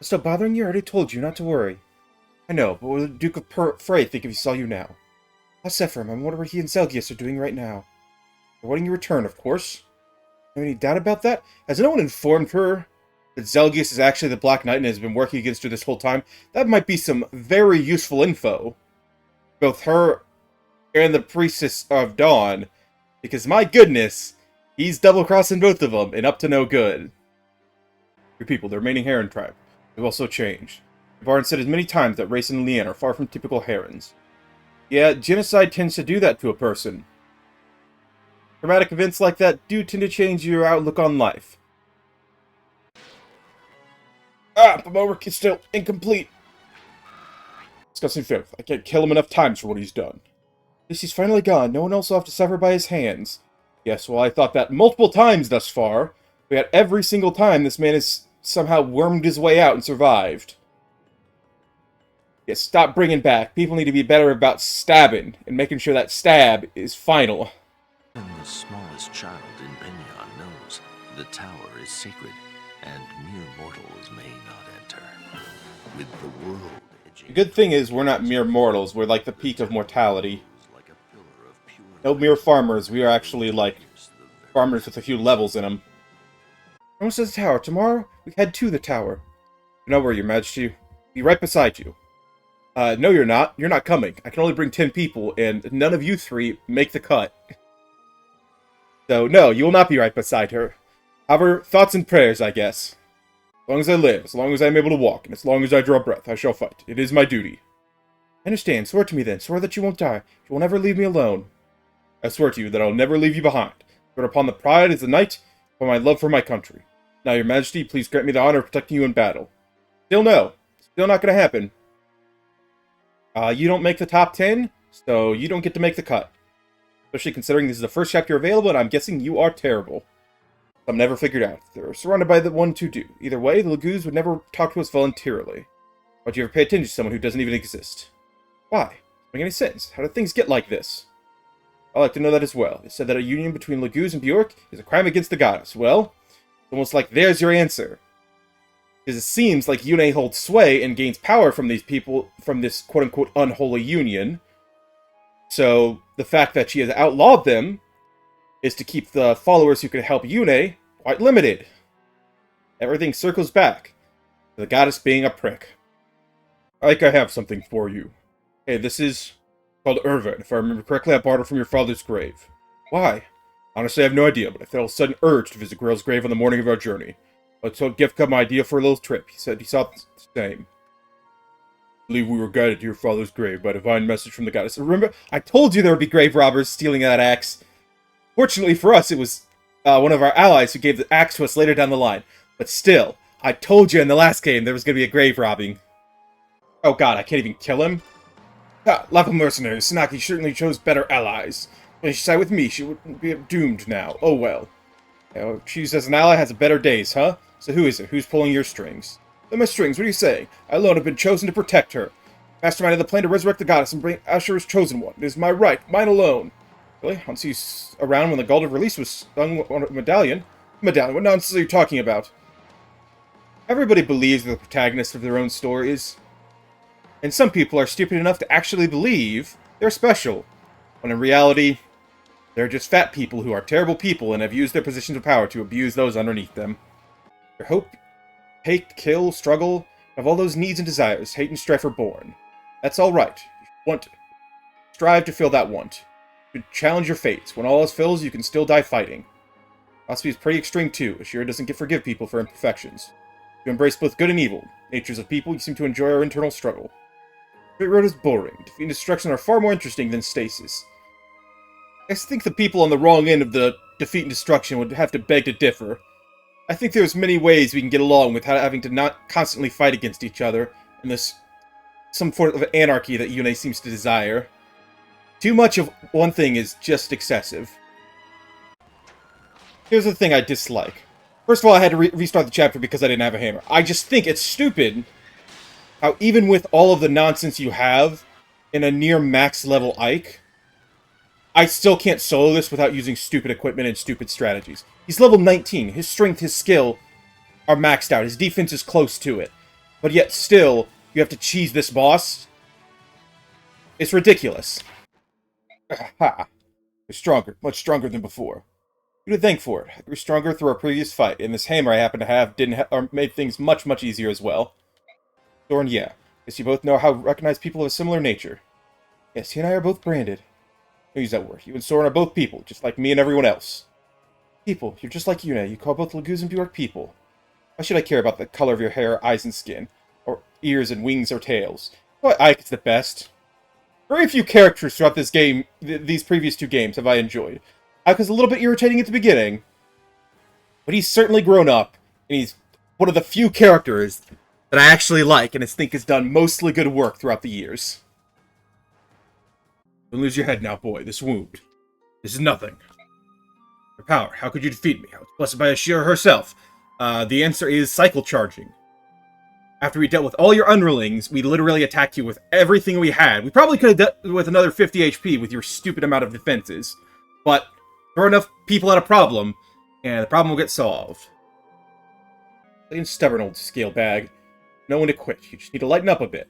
Still bothering you? I already told you not to worry. I know, but what would the Duke of Frey think if he saw you now? I'll set for him. I wonder what he and Zelgius are doing right now. They're waiting your return, of course. Have any doubt about that? Has no one informed her that Zelgius is actually the Black Knight and has been working against her this whole time? That might be some very useful info. Both her and the Priestess of Dawn. Because, my goodness, he's double-crossing both of them and up to no good. Your people, the remaining Heron tribe, have also changed. Varn said as many times that Race and Leanne are far from typical Herons. Yeah, genocide tends to do that to a person. Traumatic events like that do tend to change your outlook on life. But my work is still incomplete. Discussing filth. I can't kill him enough times for what he's done. At least he's finally gone. No one else will have to suffer by his hands. Yes, well, I thought that multiple times thus far. But every single time this man has somehow wormed his way out and survived. Yes, stop bringing back. People need to be better about stabbing and making sure that stab is final. Even the smallest child in Pinyon knows the tower is sacred, and mere mortals may not enter. With the world The good thing is we're not mere mortals. We're like the peak of mortality. No mere farmers. We are actually like farmers with a few levels in them. Almost to the tower. Tomorrow, we head to the tower. Don't worry, Your Majesty. Be right beside you. No, you're not. You're not coming. I can only bring 10 people, and none of you three make the cut. So, no, you will not be right beside her. However, thoughts and prayers, I guess. As long as I live, as long as I am able to walk, and as long as I draw breath, I shall fight. It is my duty. I understand. Swear to me, then. Swear that you won't die. You will never leave me alone. I swear to you that I will never leave you behind. But upon the pride as a knight, upon my love for my country. Now, Your Majesty, please grant me the honor of protecting you in battle. Still no. Still not going to happen. You don't make the top 10, so you don't get to make the cut. Especially considering this is the first chapter available, and I'm guessing you are terrible. I've never figured out. They're surrounded by the one to do. Either way, the Lagoos would never talk to us voluntarily. Why'd you ever pay attention to someone who doesn't even exist? Why? Doesn't make any sense. How did things get like this? I'd like to know that as well. It said that a union between Lagoos and Bjork is a crime against the goddess. Well, it's almost like there's your answer. Because it seems like Yune holds sway and gains power from these people, from this quote-unquote unholy union. So, the fact that she has outlawed them is to keep the followers who can help Yune quite limited. Everything circles back to the goddess being a prick. I think I have something for you. Hey, this is called Irvin. If I remember correctly, I bought it from your father's grave. Why? Honestly, I have no idea, but I felt a sudden urge to visit Grail's grave on the morning of our journey. I told Gifka my idea for a little trip. He said he saw the same. I believe we were guided to your father's grave by a divine message from the goddess. Remember, I told you there would be grave robbers stealing that axe. Fortunately for us, it was one of our allies who gave the axe to us later down the line. But still, I told you in the last game there was going to be a grave robbing. Oh god, I can't even kill him? Lack of mercenaries. Sanaki certainly chose better allies. When she side with me, she wouldn't be doomed now. Oh well. Choose as an ally has a better days, huh? So who is it? Who's pulling your strings? They're my strings, what are you saying? I alone have been chosen to protect her. Mastermind of the plan to resurrect the goddess and bring Asher's chosen one. It is my right, mine alone. Really? Once he's around when the Gald of Release was stung on a medallion? Medallion? What nonsense are you talking about? Everybody believes they're the protagonist of their own stories. And some people are stupid enough to actually believe they're special. When in reality, they're just fat people who are terrible people and have used their positions of power to abuse those underneath them. Their hope, hate, kill, struggle, have all those needs and desires, hate and strife are born. That's alright. You want to strive to fill that want. You challenge your fates. When all else fails, you can still die fighting. Philosophy is pretty extreme too. Ashira doesn't forgive people for imperfections. You embrace both good and evil. Natures of people, you seem to enjoy our internal struggle. Straight road is boring. Defeat and destruction are far more interesting than stasis. I think the people on the wrong end of the defeat and destruction would have to beg to differ. I think there's many ways we can get along without having to not constantly fight against each other in this some sort of anarchy that Yune seems to desire. Too much of one thing is just excessive. Here's the thing I dislike. First of all, I had to restart the chapter because I didn't have a hammer. I just think it's stupid how even with all of the nonsense you have in a near max level Ike, I still can't solo this without using stupid equipment and stupid strategies. He's level 19. His strength, his skill are maxed out. His defense is close to it. but yet still, you have to cheese this boss. It's ridiculous. Ha! You're stronger, much stronger than before. You to thank for it. I grew stronger through our previous fight, and this hammer I happen to have made things much, much easier as well. Thorn, yeah. Guess you both know how to recognize people of a similar nature. Yes, he and I are both branded. Don't use that word. You and Soren are both people, just like me and everyone else. People. You're just like Yuna. You call both Laguz and Bjork people. Why should I care about the color of your hair, eyes, and skin? Or ears and wings or tails? Well, Ike's the best. Very few characters throughout this game, these previous two games, have I enjoyed. Ike was a little bit irritating at the beginning, but he's certainly grown up, and he's one of the few characters that I actually like, and I think has done mostly good work throughout the years. Don't lose your head now, boy. This wound. This is nothing. Your power. How could you defeat me? I was blessed by Ashira herself. The answer is cycle charging. After we dealt with all your underlings, we literally attacked you with everything we had. We probably could have dealt with another 50 HP with your stupid amount of defenses. But throw enough people at a problem, and the problem will get solved. Stay stubborn, old scale bag. No one to quit. You just need to lighten up a bit.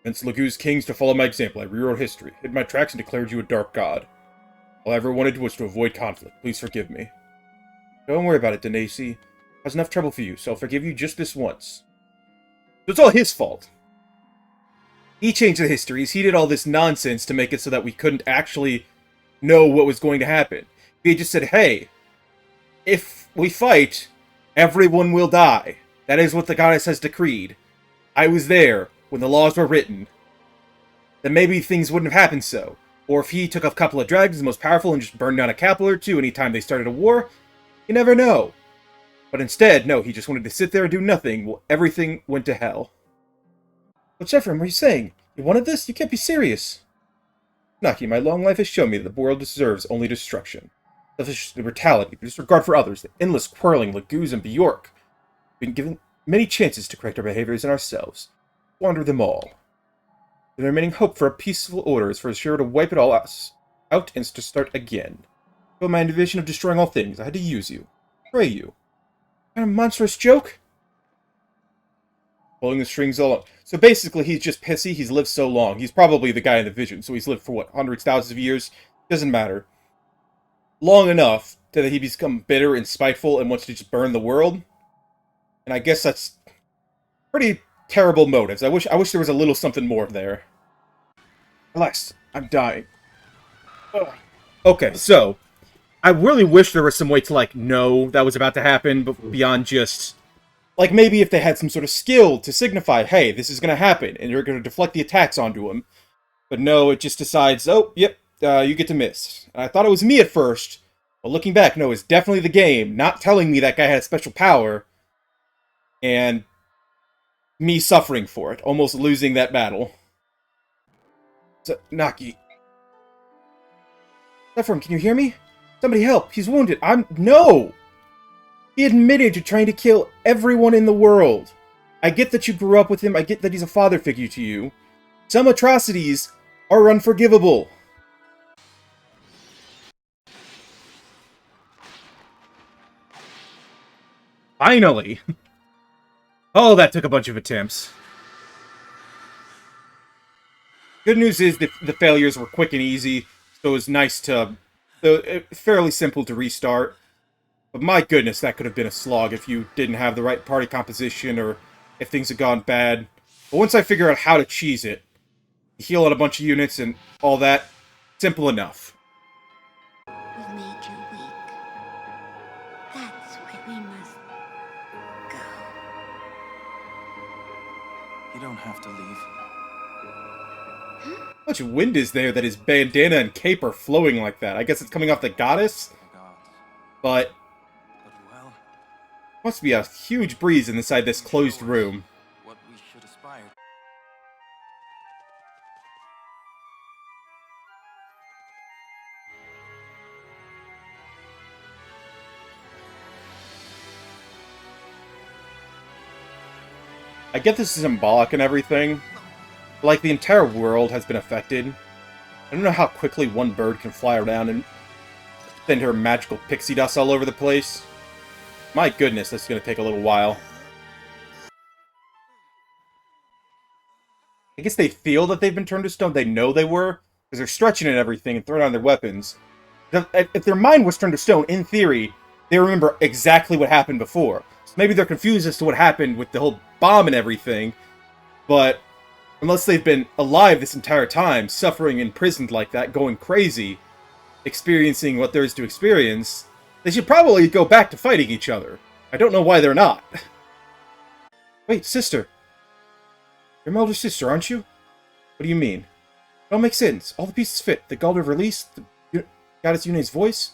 Hence Laguz kings to follow my example. I rewrote history, hid my tracks, and declared you a dark god. All I ever wanted was to avoid conflict. Please forgive me. Don't worry about it, Denasi. I was enough trouble for you, so I'll forgive you just this once. So it's all his fault. He changed the histories. He did all this nonsense to make it so that we couldn't actually know what was going to happen. He just said, hey, if we fight, everyone will die. That is what the goddess has decreed. I was there when the laws were written. Then maybe things wouldn't have happened so. Or if he took a couple of dragons, the most powerful, and just burned down a capital or two anytime they started a war, you never know. But instead, no, he just wanted to sit there and do nothing while everything went to hell. But Ephraim, what are you saying? You wanted this? You can't be serious. Naki, my long life has shown me that the world deserves only destruction. Selfish brutality, disregard for others, the endless quarreling, Laguz and Bjork. We've been given many chances to correct our behaviors and ourselves. Squander them all. The remaining hope for a peaceful order is for Ashira to wipe it all out and to start again. But my vision of destroying all things, I had to use you. Pray you. What kind of monstrous joke? Pulling the strings all up. So basically, he's just pissy. He's lived so long. He's probably the guy in the vision. So he's lived for, what, hundreds, thousands of years? Doesn't matter. Long enough that he become bitter and spiteful and wants to just burn the world. And I guess that's pretty terrible motives. I wish there was a little something more there. Relax. I'm dying. Ugh. Okay, so I really wish there was some way to, like, know that was about to happen, but beyond just... Like, maybe if they had some sort of skill to signify, hey, this is going to happen, and you're going to deflect the attacks onto him. But no, it just decides, oh, yep, you get to miss. And I thought it was me at first, but looking back, no, it's definitely the game not telling me that guy had a special power, and me suffering for it, almost losing that battle. So, Naki. Ephraim, can you hear me? Somebody help, he's wounded. No! He admitted to trying to kill everyone in the world. I get that you grew up with him, I get that he's a father figure to you. Some atrocities are unforgivable. Finally! Oh, that took a bunch of attempts. Good news is that the failures were quick and easy, so it was nice to... fairly simple to restart. But my goodness, that could have been a slog if you didn't have the right party composition or if things had gone bad. But once I figure out how to cheese it, heal out a bunch of units and all that, simple enough. We made you weak. That's why we must go. You don't have to leave. How much wind is there that his bandana and cape are flowing like that? I guess it's coming off the goddess? But well, must be a huge breeze inside this closed room. what we should aspire. I get this is symbolic and everything, but like the entire world has been affected. I don't know how quickly one bird can fly around and send her magical pixie dust all over the place. My goodness, that's going to take a little while. I guess they feel that they've been turned to stone. They know they were, because they're stretching and everything and throwing on their weapons. If their mind was turned to stone, in theory, they remember exactly what happened before. So maybe they're confused as to what happened with the whole bomb and everything, but unless they've been alive this entire time, suffering imprisoned like that, going crazy, experiencing what there is to experience, they should probably go back to fighting each other. I don't know why they're not. Wait, sister. You're my older sister, aren't you? What do you mean? It all makes sense. All the pieces fit. The Gald of Release, the Goddess Yune's voice.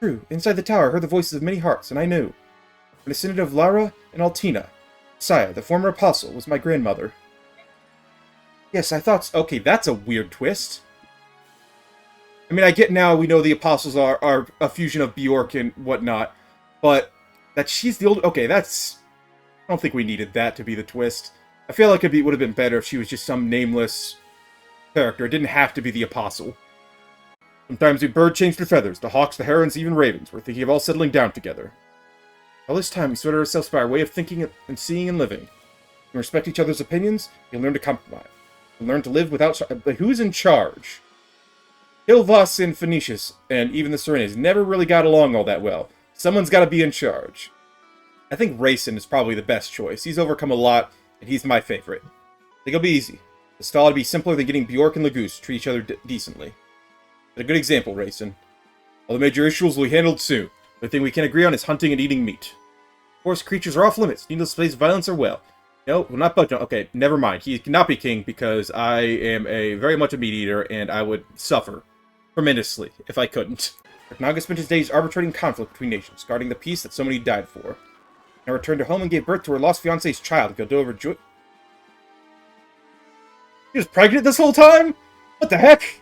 True. Inside the tower, I heard the voices of many hearts, and I knew. A descendant of Lara and Altina. Saya, the former apostle, was my grandmother. Yes, I thought... Okay, that's a weird twist. I mean, I get now we know the apostles are a fusion of Bjork and whatnot, but that she's the old... Okay, that's... I don't think we needed that to be the twist. I feel like it would have been better if she was just some nameless character. It didn't have to be the apostle. Sometimes we bird changed their feathers. The hawks, the herons, even ravens. We're thinking of all settling down together. All this time, we sorted ourselves by our way of thinking and seeing and living. We respect each other's opinions. You'll learn to compromise. You'll learn to live without... But who's in charge? Hilvas and Phoenicius, and even the Serenes, never really got along all that well. Someone's got to be in charge. I think Rayson is probably the best choice. He's overcome a lot, and he's my favorite. I think it'll be easy. The stall ought to be simpler than getting Bjork and Legoose to treat each other decently. But a good example, Rayson. All the major issues will be handled soon. The thing we can agree on is hunting and eating meat. Of course, creatures are off limits. Needless to place violence or well. No, we'll not budge on. Okay, never mind. He cannot be king because I am very much a meat eater, and I would suffer tremendously if I couldn't. Naga spent his days arbitrating conflict between nations, guarding the peace that so many died for. Now returned to home and gave birth to her lost fiance's child, Gildova Joy. She was pregnant this whole time? What the heck?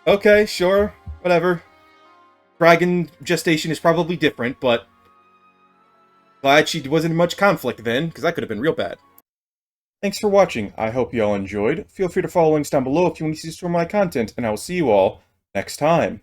Okay, sure, whatever. Dragon gestation is probably different, but glad she wasn't in much conflict then, because that could have been real bad. Thanks for watching. I hope you all enjoyed. Feel free to follow links down below if you want to see more of my content, and I will see you all next time.